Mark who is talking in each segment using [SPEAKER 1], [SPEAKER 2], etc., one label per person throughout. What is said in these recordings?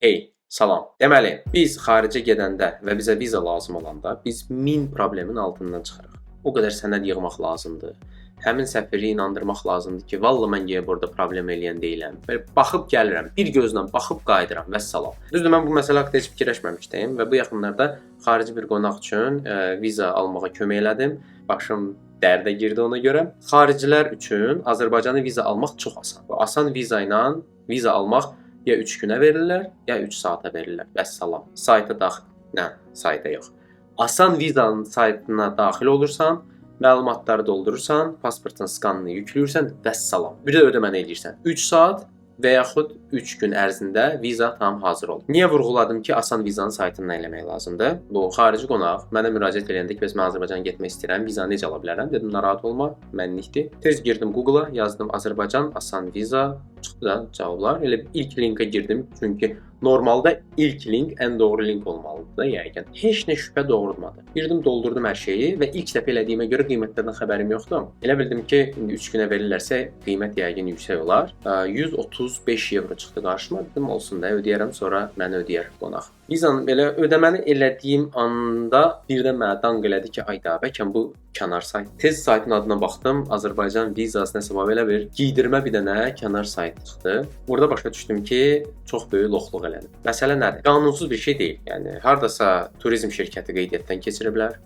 [SPEAKER 1] Hey, salam. Deməli, biz xaricə gedəndə və bizə viza lazım olanda biz 1000 problemin altından çıxırıq. O qədər sənəd yığmaq lazımdır. Həmin səfiri inandırmaq lazımdır ki, valla mən gəyə burada problem eləyən deyiləm. Belə baxıb gəlirəm, bir gözlə baxıb qayıdıram və salam. Düzdür, mən bu məsələ haqqında heç fikirləşməmişdim və bu yaxınlarda xarici bir qonaq üçün viza almağa kömək elədim. Başım dərdə girdi ona görə. Xaricilər üçün Azərbaycana viza almaq çox asan. Bu asan viza ilə viza almaq ya 3 günə verirlər, ya 3 saata verirlər. Vəssalam. Sayta daxil. Sayta yox. Asan vizanın saytına daxil olursan, məlumatları doldurursan, pasportun skanını yükləyirsən, vəssalam. Bir də ödəməni eləyirsən. 3 saat və yaxud 3 gün ərzində viza tam hazır olur. Niyə vurğuladım ki, asan vizanın saytından eləmək lazımdır? Bu xarici qonaq mənə müraciət edəndə ki, mən Azərbaycana getmək istəyirəm, vizanı necə ala bilərəm? Dedim, narahat olma, mənlikdir. Tez girdim Google-a, yazdım Azərbaycan asan viza, çıxdı da cavablar. Elə ilk linka girdim, çünki normalda ilk link ən doğru link olmalıdır da yəqin. Heç nə şübhə doğurmadı. Girdim, doldurdum hər şeyi və ilk dəfə elədiyimə görə qiymətlərdən xəbərim yoxdur. Elə bildim ki, indi 3 günə verirlərsə qiymət yəqin yüksək olar. 135 evro çıxdı qarşıma. Dedim, olsun da ödəyərəm, sonra məni ödəyər qonaq. Vizanı belə ödəməni elədiyim anda birdən mənə danq elədi ki, ayda, bəlkə bu kənar sayt. Tez saytın adına baxdım. Azərbaycan vizası nəsə belə bir giydirmə bir dənə kənar sayt çıxdı. Burada başa düşdüm ki, çox böyük loxluq elədim. Məsələ nədir? Qanunsuz bir şey deyil. Yəni hardasa turizm şirkəti qeydiyyatdan keçirə bilər.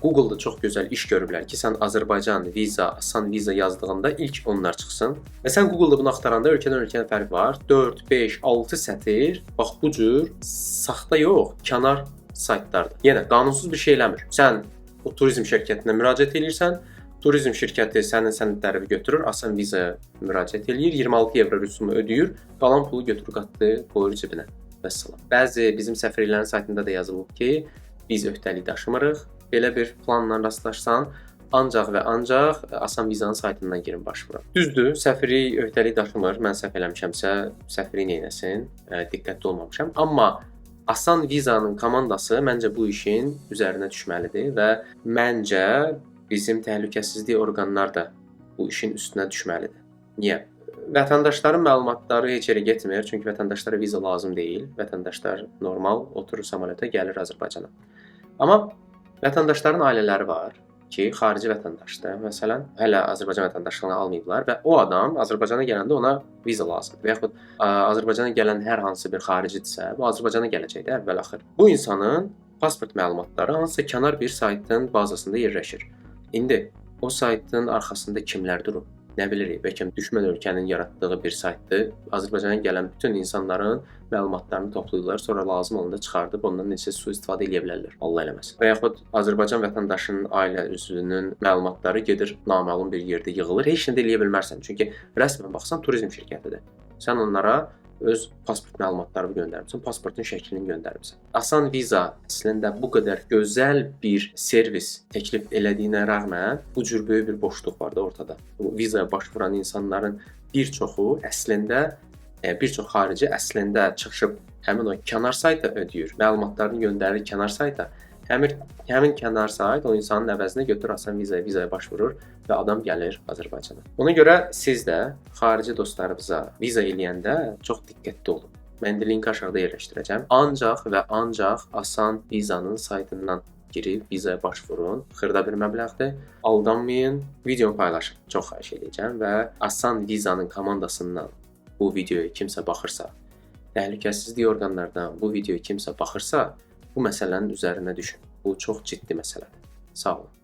[SPEAKER 1] Google-da çox gözəl iş görüblər ki, sən Azərbaycan viza, asan viza yazdığında ilk onlar çıxsın. Və sən Google-da bunu axtaranda ölkədən ölkəyə fərq var. 4, 5, 6 sətir, bax bu cür saxta yox, kənar saytlardır. Yenə qanunsuz bir şey eləmir. Sən o turizm şirkətinə müraciət edirsən, turizm şirkəti sənin sənədlərini götürür, asan vizaya müraciət eləyir, 26 evro rüsumu ödəyir, qalan pulu götürür qatdı, qoyur cibinə. Vəssalam. Bəzi bizim səfirlərin saytında da yazılıb ki, biz öhdəlik daşımırıq. Belə bir planla rastlaşsan, ancaq və ancaq asan vizanın saytından girin başvura. Düzdür, səfiri öhdəlik daşımır. Mən səhv eləmişəmsə, səfiri neynəsin? Diqqətli olmamışam. Amma asan vizanın komandası məncə bu işin üzərinə düşməlidir və məncə bizim təhlükəsizlik orqanları da bu işin üstünə düşməlidir. Niyə? Vətəndaşların məlumatları heç yerə getmir, çünki vətəndaşlara viza lazım deyil. Vətəndaşlar normal oturur samolyota, gəlir Azərbaycana. Amma vətəndaşların ailələri var ki, xarici vətəndaşdır. Məsələn, hələ Azərbaycan vətəndaşlığını almayıblar və o adam Azərbaycana gələndə ona viza lazımdır. Və yaxud Azərbaycana gələn hər hansı bir xaricidirsə, bu Azərbaycana gələcək də əvvəl-axır. Bu insanın pasport məlumatları hansısa kənar bir saytın bazasında yerləşir. İndi o saytın arxasında kimlər durur? Nə bilirik, bəlkə düşmən ölkənin yaratdığı bir saytdır. Azərbaycana gələn bütün insanların məlumatlarını toplayırlar, sonra lazım olanda çıxardıb ondan necə sui-istifadə edə bilərlər. Allah eləməsin. Və yaxud Azərbaycan vətəndaşının ailə üzvünün məlumatları gedir naməlum bir yerdə yığılır. Heç nə də eləyə bilmərsən, çünki rəsmən baxsan turizm şirkətidir. Sən onlara öz pasport məlumatlarını göndərmisən, pasportun şəklini göndərmisən. Asan viza əslində bu qədər gözəl bir servis təklif elədiyinə rəğmən bu cür böyük bir boşluq var da ortada. Bu vizaya başvuran insanların bir çoxu əslində bir çox xarici əslində çıxışıb həmin o kənar sayta ödəyir, məlumatlarını göndərir kənar sayta. Həmin kənar sayt o insanın əvəzinə götürür asan vizaya başvurur və adam gəlir Azərbaycana. Ona görə siz də xarici dostlarınıza viza eləyəndə çox diqqətli olun. Mən də linki aşağıda yerləşdirəcəm. Ancaq və ancaq asan vizanın saytından girib vizaya başvurun. Xırda bir məbləğdir. Aldanmayın. Videonu paylaşın. Çox xahiş edəcəm və asan vizanın komandasından bu videoya kimsə baxırsa, təhlükəsizlik orqanlarından bu videoya kimsə baxırsa, bu məsələnin üzərinə düşün. Bu çox ciddi məsələdir. Sağ olun.